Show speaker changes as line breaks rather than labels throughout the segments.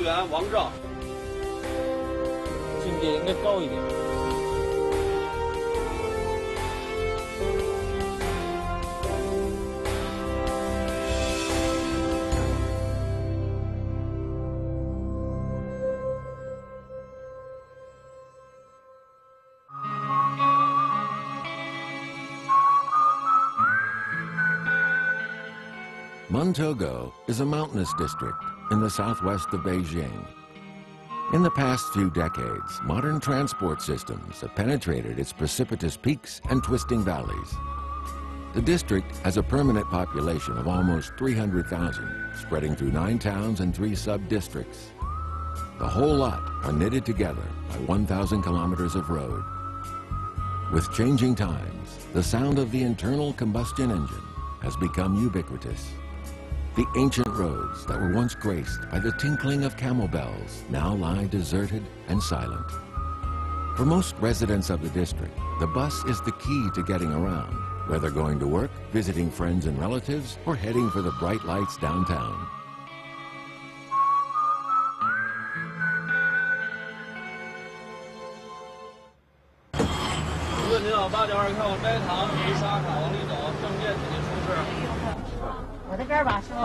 务员王正。
境界应该高一点。
Montogo is a mountainous district in the southwest of Beijing. In the past few decades, modern transport systems have penetrated its precipitous peaks and twisting valleys. The district has a permanent population of almost 300,000, spreading through 9 towns and 3 sub-districts. The whole lot are knitted together by 1,000 kilometers of road. With changing times, the sound of the internal combustion engine has become ubiquitous. The ancient roads that were once graced by the tinkling of camel bells now lie deserted and silent. For most residents of the district, the bus is the key to getting around, whether going to work, visiting friends and relatives, or heading for the bright lights downtown.
您好，8.2看我摘糖，你刷卡往里走，正面请您出示。
我在这儿吧，师傅。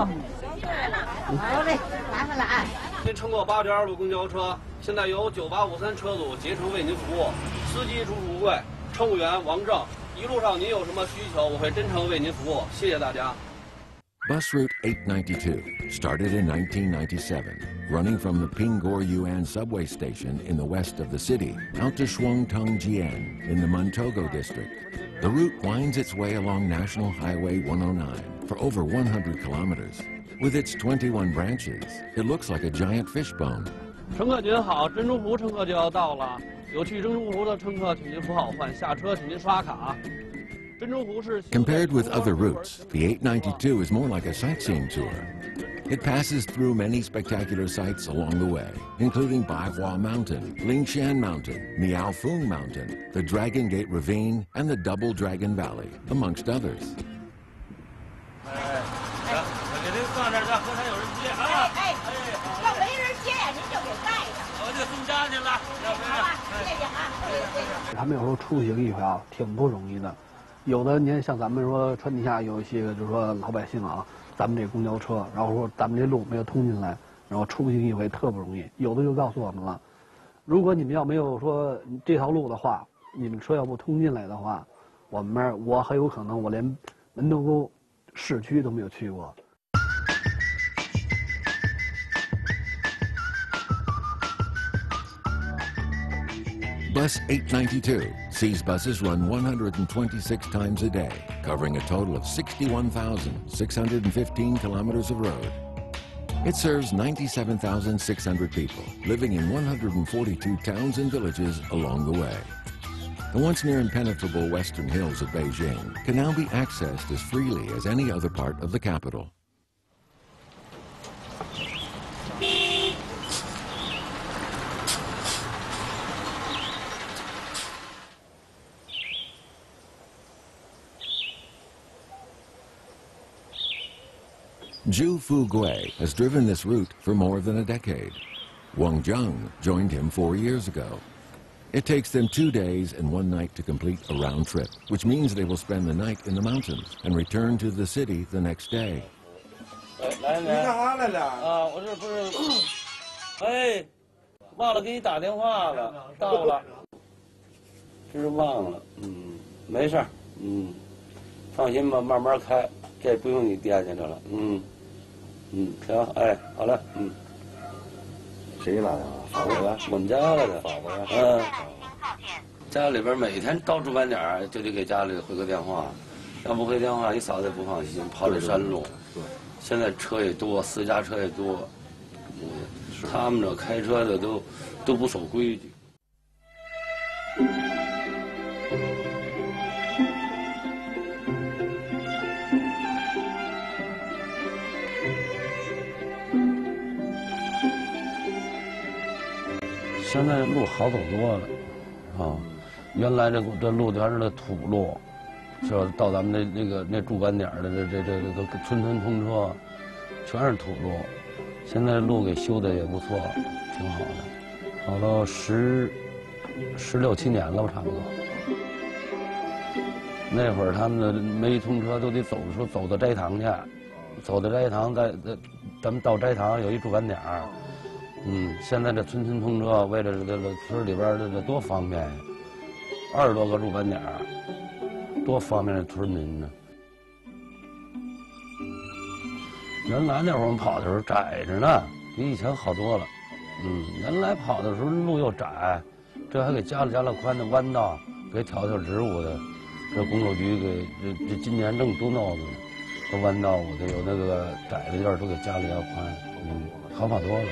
来了，好嘞，来了啊！
您乘坐8.2路公交车，现在由9853车组竭诚为您服务。司机朱富贵，乘务员王正。一路上您有什么需求，我会真诚为您服务。谢谢大家。
Bus Route 892 started in 1997, running from the Pingor Yuan subway station in the west of the city out to Shuangtongjian in the Montogo district. The route winds its way along National Highway 109 for over 100 kilometers. With its 21 branches, it looks like a giant fishbone.
乘客您好，珍珠湖乘客就要到了。有去珍珠湖的乘客，请您扶好换，下车请您刷卡。
Compared with other routes, the 892 is more like a sightseeing tour. It passes through many spectacular sights along the way, including Baihua Mountain, Lingshan Mountain, Miaofeng Mountain, the Dragon Gate Ravine, and the Double Dragon Valley, amongst others.
"有的您像咱们说川地下有一些就是说老百姓啊，咱们这公交车，然后说咱们这路没有通进来，然后出行一回特不容易。有的就告诉我们了，如果你们要没有说这条路的话，你们车要不通进来的话，我很有可能我连门头沟市区都没有去过。"
Bus 892 sees buses run 126 times a day, covering a total of 61,615 kilometers of road. It serves 97,600 people living in 142 towns and villages along the way. The once near impenetrable western hills of Beijing can now be accessed as freely as any other part of the capital. Zhu Fugui has driven this route for more than a decade. Wang Zheng joined him 4 years ago. It takes them 2 days and 1 night to complete a round trip, which means they will spend the night in the mountains and return to the city the next day.
来，你干啥来了？啊，我这不是，哎，忘了给你打电话了，到了，真是忘了，没事儿，放心吧，慢慢开，这不用你惦记着了，行，哎，好了，谁来的？法国的，我们家来的，法国的，家里边每天到主干点就得给家里回个电话，要不回电话，你嫂子也不放心，跑这山路。对。现在车也多，私家车也多，他们这开车的都不守规矩。现在路好走多了，原来这路全是那土路。就到咱们那驻干点的这村村通车，全是土路。现在路给修的也不错，挺好的，好到16、17年了吧，差不多。那会儿他们的没通车都得走到斋堂去，走到斋堂，咱们到斋堂有一驻班点儿。现在这村村通车，为了这村里边这多方便，20多个驻班点儿，多方便这村民呢。原来那会儿我们跑的时候窄着呢，比以前好多了。原来跑的时候路又窄，这还给加了宽的弯道，给挑直乎的。这公路局给这今年正都闹呢，这弯道我这有那个窄的地儿都给加了要宽，好跑多了。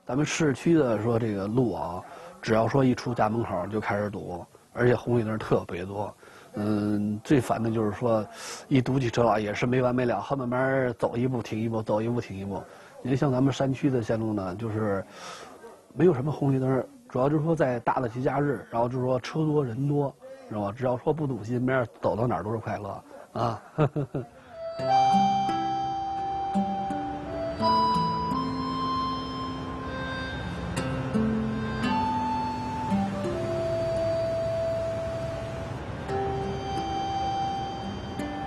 咱们市区的说这个路啊，只要说一出家门口就开始堵，而且红绿灯特别多。最烦的就是说，一堵起车来也是没完没了，后慢慢走一步停一步，走一步停一步。因为像咱们山区的线路呢，就是没有什么红绿灯，主要就是说在大的节假日，然后就是说车多人多，知道吧？只要说不堵心，边走到哪儿都是快乐啊。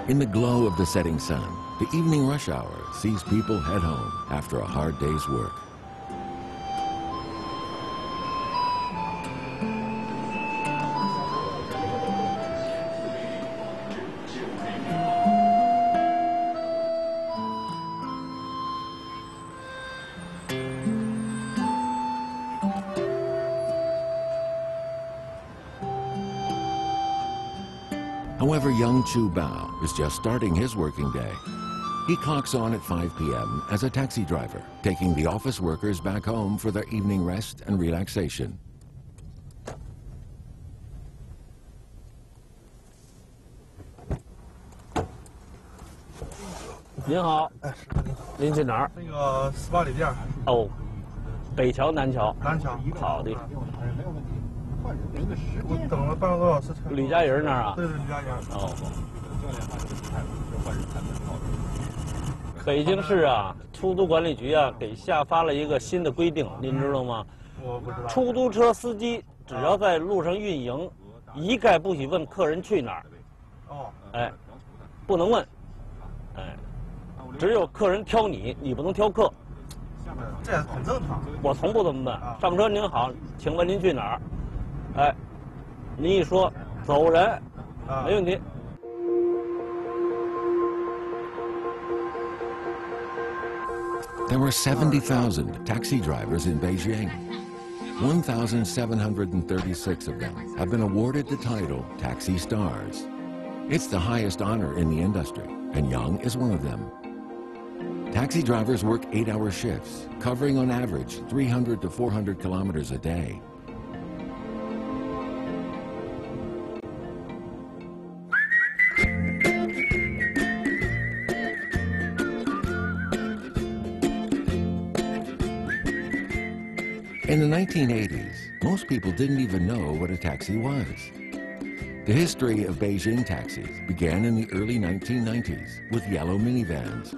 In the glow of the setting sun, the evening rush hour sees people head home after a hard day's work. However, young Chu Bao is just starting his working day. He clocks on at 5 p.m. as a taxi driver, taking the office workers back home for their evening rest and relaxation.
您好，您去哪儿？
那个18里店。
哦，北桥、南桥。
南桥。
好的。
我等了半个多小时才。
吕家营那儿啊？
对，吕家营。
哦。北京市啊，出租管理局啊，给下发了一个新的规定，您知道吗？
我不知道。
出租车司机只要在路上运营，一概不许问客人去哪儿。
哦。
哎，不能问。哎。只有客人挑你，你不能挑客。
这也很正常。
我从不这么问。上车您好，请问您去哪儿？哎，您一说走人，没问题。
There were 70,000 taxi drivers in Beijing. 1,736 of them have been awarded the title Taxi Stars. It's the highest honor in the industry, and Yang is one of them. Taxi drivers work 8-hour shifts, covering on average 300 to 400 kilometers a day. In the 1980s, most people didn't even know what a taxi was. The history of Beijing taxis began in the early 1990s with yellow minivans.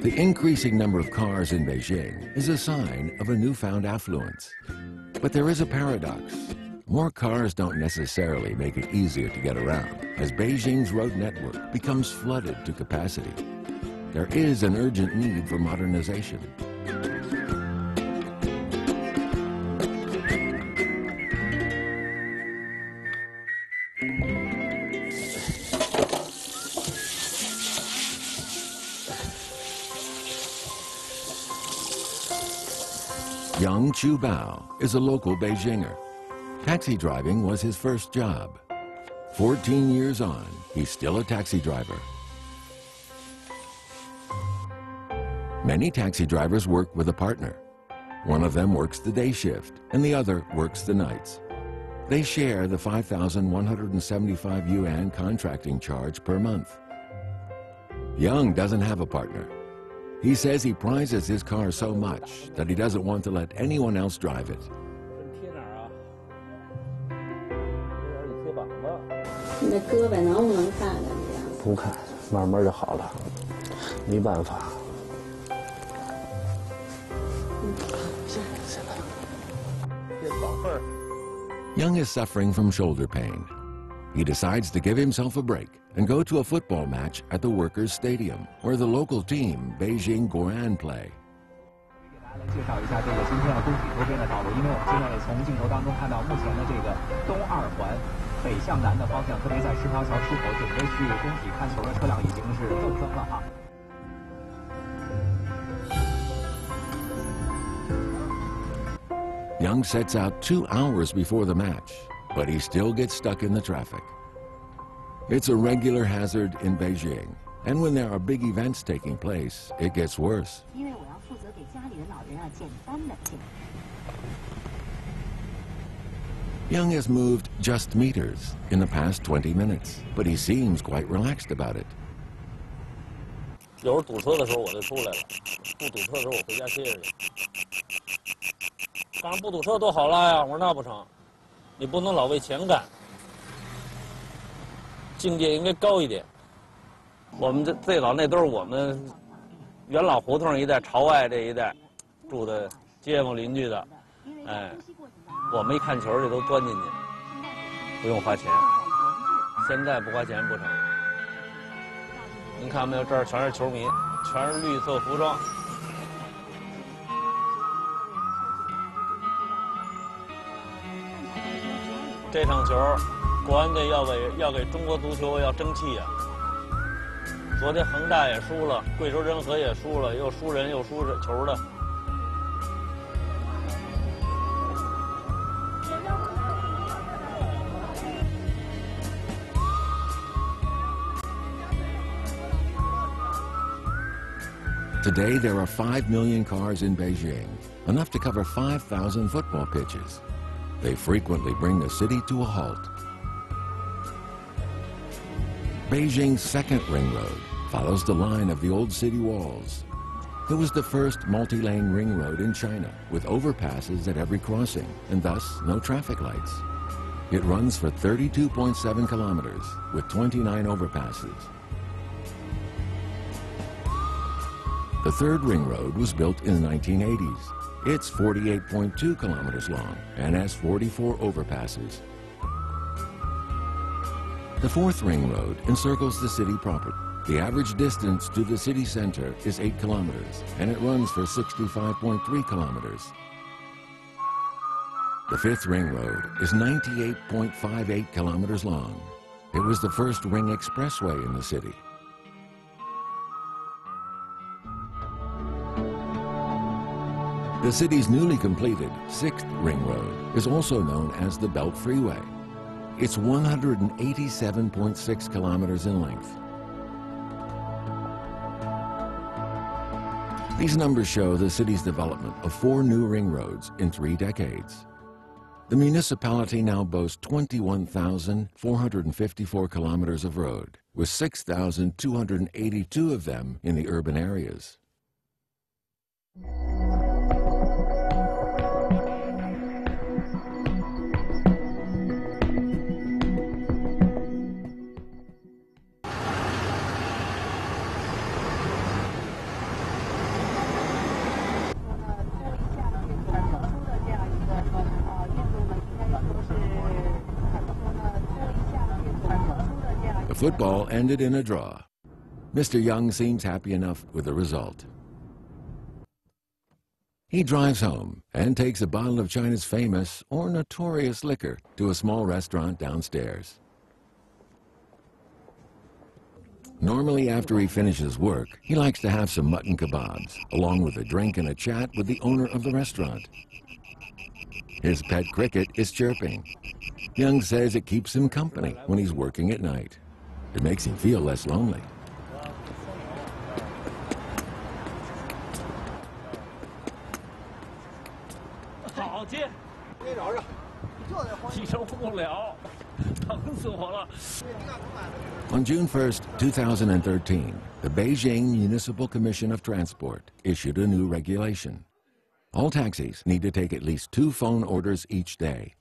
The increasing number of cars in Beijing is a sign of a newfound affluence. But there is a paradox. More cars don't necessarily make it easier to get around, as Beijing's road network becomes flooded to capacity. There is an urgent need for modernization. Yang Chu Bao is a local Beijinger. Taxi driving was his first job. 14 years on, he's still a taxi driver. Many taxi drivers work with a partner. One of them works the day shift and the other works the nights. They share the 5,175 yuan contracting charge per month. Young doesn't have a partner. He says he prizes his car so much that he doesn't want to let anyone else drive it.
你的胳膊能不能看着这样？
不看，慢慢就好了，没办法。
别绑缝儿。
Young is suffering from shoulder pain. He decides to give himself a break and go to a football match at the Workers' Stadium, where the local team, Beijing Guoan, play.
介绍一下这个今天要工体周边的道路，因为我们现在从镜头当中看到目前的这个东二环北向南的方向，特别在石条桥出口准备去工体看球的车辆已经是骤增了哈。
Young sets out 2 hours before the match, but he still gets stuck in the traffic. It's a regular hazard in Beijing, and when there are big events taking place, it gets worse. Young has moved just meters in the past 20 minutes, but he seems quite relaxed about it.
有时候堵车的时候我就出来了，不堵车的时候我回家歇着去。当然不堵车多好拉呀！我说那不成，你不能老为钱干，境界应该高一点。我们最早那都是我们元老胡同一带、朝外这一带住的街坊邻居的，哎，我们一看球去都钻进去，不用花钱。现在不花钱不成。 您看没有，这儿全是球迷，全是绿色服装。这场球，国安队要给中国足球要争气啊！昨天恒大也输了，贵州仁和也输了，又输人又输球的。
Today, there are 5 million cars in Beijing, enough to cover 5,000 football pitches. They frequently bring the city to a halt. Beijing's second ring road follows the line of the old city walls. It was the first multi-lane ring road in China, with overpasses at every crossing, and thus no traffic lights. It runs for 32.7 kilometers, with 29 overpasses. The third ring road was built in the 1980s. It's 48.2 kilometers long and has 44 overpasses. The fourth ring road encircles the city proper. The average distance to the city center is 8 kilometers, and it runs for 65.3 kilometers. The fifth ring road is 98.58 kilometers long. It was the first ring expressway in the city. The city's newly completed sixth ring road is also known as the Belt Freeway. It's 187.6 kilometers in length. These numbers show the city's development of 4 new ring roads in 3 decades. The municipality now boasts 21,454 kilometers of road, with 6,282 of them in the urban areas. Football ended in a draw. Mr. Young seems happy enough with the result. He drives home and takes a bottle of China's famous or notorious liquor to a small restaurant downstairs. Normally after he finishes work, he likes to have some mutton kebabs, along with a drink and a chat with the owner of the restaurant. His pet cricket is chirping. Young says it keeps him company when he's working at night. It makes him feel less lonely.
好接。给找着。一生不了，疼死我了。
On June 1st, 2013, the Beijing Municipal Commission of Transport issued a new regulation. All taxis need to take at least 2 phone orders each day.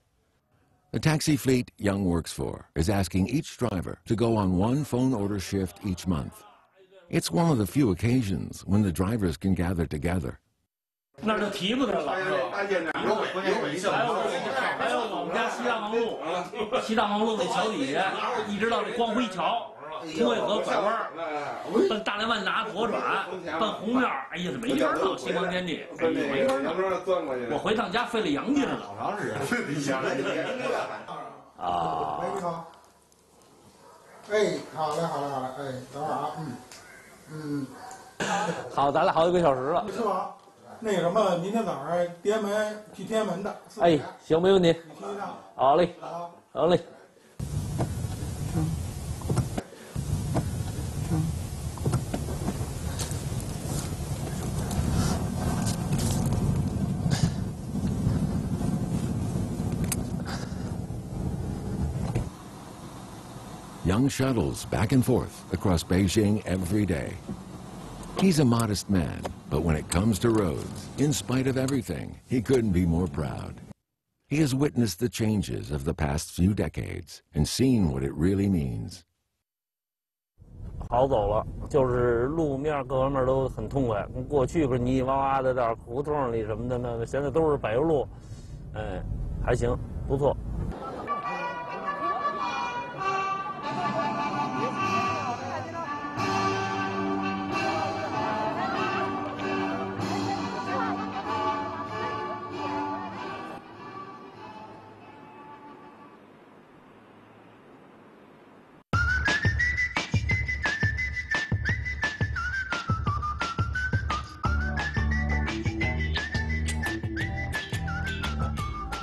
The taxi fleet Young works for is asking each driver to go on 1 phone order shift each month. It's one of the few occasions when the drivers can gather together.
那就提不得了，是吧？还有我们家西大望路，西大望路那桥底下，一直到这光辉桥，通惠河拐弯，奔大连万达左转，奔红庙，哎呀，没法到星光天地，哎呀，没法到。我回趟家费了洋劲了。好长时间，费了洋劲。啊。喂，你好。
哎，好嘞，好嘞，好嘞，哎，等会儿啊，
好，咱俩好几个小时了。
是吧？那个什么，明天早上天安门去天安门的。
哎，行，没问题。好嘞，好嘞。
Young shuttles back and forth across Beijing every day. He's a modest man, but when it comes to roads, in spite of everything, he couldn't be more proud. He has witnessed the changes of the past few decades and seen what it really means.
好走了，就是路面各方面都很痛快。过去不是泥洼洼的道，胡同里什么的呢，现在都是柏油路，哎，还行，不错。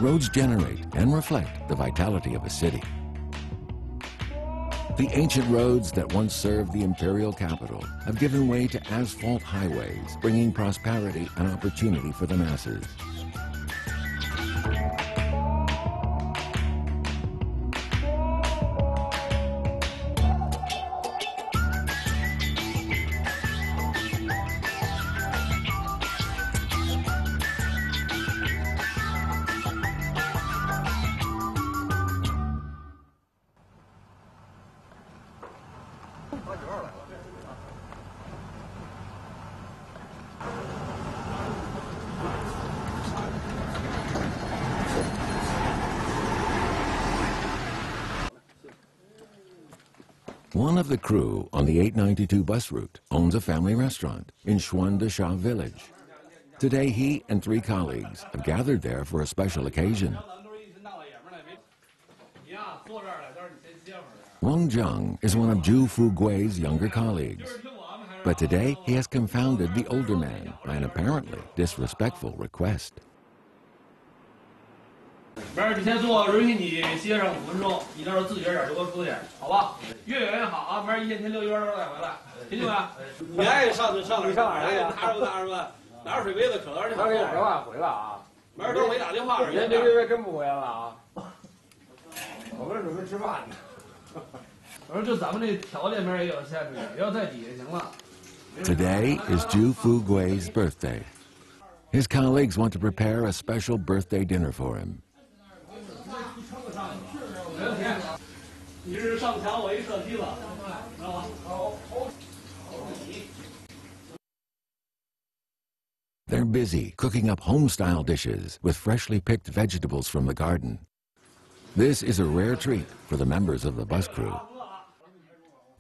Roads generate and reflect the vitality of a city. The ancient roads that once served the imperial capital have given way to asphalt highways, bringing prosperity and opportunity for the masses. One of the crew on the 892 bus route owns a family restaurant in Xuandesha village. Today, he and 3 colleagues have gathered there for a special occasion. Wang Zheng is one of Zhu Fugui's younger colleagues. But today, he has confounded the older man by an apparently disrespectful request.
没事，你先坐，允许你歇上5分钟，你到时候自己点就给我出去，好吧？越远越好啊！没事，1天停6天再回来，听见没？你爱上就上，你上哪儿去？拿着水杯子，可乐去。
他给打电话回来啊！
没事，等我给打电话。
别真不回来了啊！我们准备吃饭呢。
我说就咱们这条件面也有限制，要在底下行了。
Today is Zhu Fugui's birthday. His colleagues want to prepare a special birthday dinner for him.
你是上墙，我一射击了，知道吗？好。
They're busy cooking up home-style dishes with freshly picked vegetables from the garden. This is a rare treat for the members of the bus crew.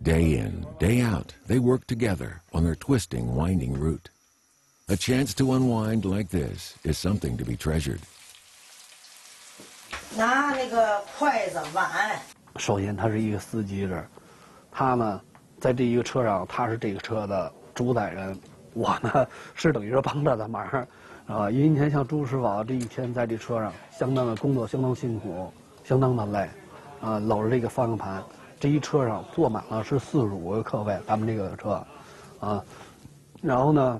Day in, day out, they work together on their twisting, winding route. A chance to unwind like this is something to be treasured.
拿那个筷子碗。
首先，他是一个司机制，他呢，在这一个车上，他是这个车的主宰人。我呢，是等于说帮着他忙，因为你看像朱师傅这一天在这车上，相当的工作，相当辛苦，相当的累，搂着这个方向盘，这一车上坐满了是45个客位，咱们这个车，然后呢。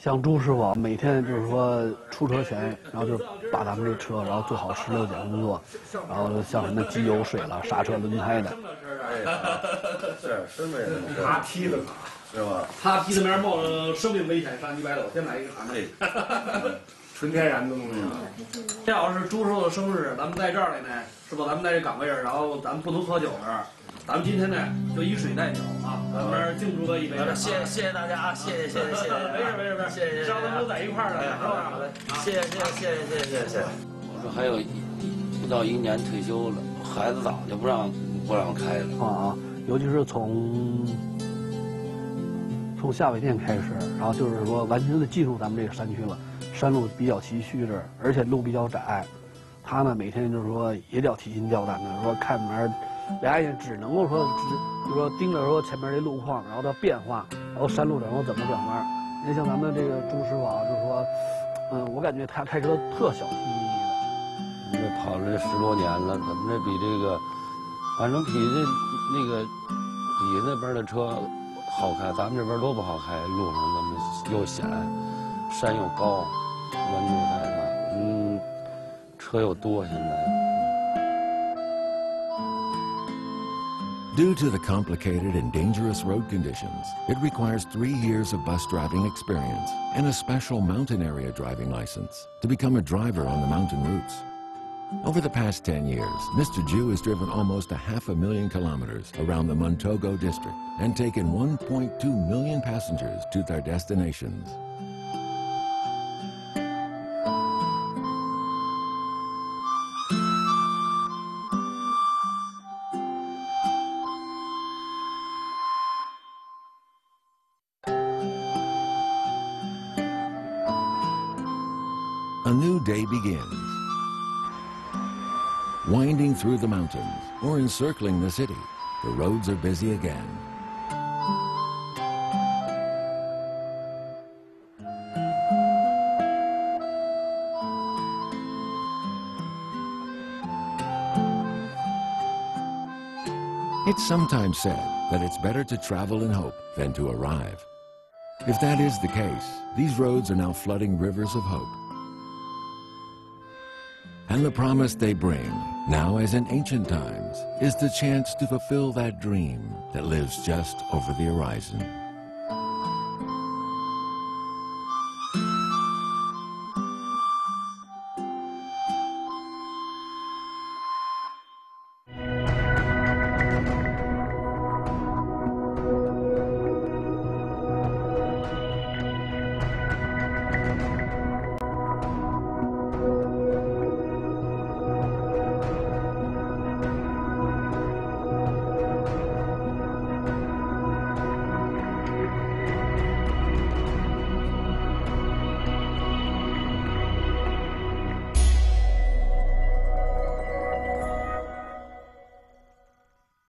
像朱师傅每天就是说出车前，然后就是把咱们这车，然后做好16检工作，然后像什么机油、水了、刹车、轮胎的。
是没人。
他踢的
是吧？
他踢的面冒着生命危险上100多，先买一个卡内，纯天然的东西。这要是朱师傅的生日，咱们在这儿来呢，是吧？咱们在这岗位上，然后咱们不能喝酒了。咱们今天呢，就以水代酒啊，咱们敬朱哥一杯。
谢谢大家啊，谢谢。
没事，谢谢。让咱们都在一块儿了，是吧？
谢谢。我说还有不到1年退休了，孩子早就不让开了
啊，尤其是从下尾店开始，然后就是说完全的进入咱们这个山区了，山路比较崎岖着，而且路比较窄。他呢每天就是说也得提心吊胆的，说看门。俩人只能够说，就是说盯着说前面这路况，然后它变化，然后山路然后怎么转弯。你像咱们这个朱师傅啊，就是说，我感觉他开车特小心翼翼的。
我们这跑了10多年了，怎么这比这个，反正比那个比那边的车好开，咱们这边都不好开，路上那么又险，山又高，弯度太大，车又多现在。
Due to the complicated and dangerous road conditions, it requires 3 years of bus driving experience and a special mountain area driving license to become a driver on the mountain routes. Over the past 10 years, Mr. Ju has driven almost 500,000 kilometers around the Muntogo district and taken 1.2 million passengers to their destinations. A new day begins. Winding through the mountains or encircling the city, the roads are busy again. It's sometimes said that it's better to travel in hope than to arrive. If that is the case, these roads are now flooding rivers of hope. And the promise they bring, now as in ancient times, is the chance to fulfill that dream that lives just over the horizon.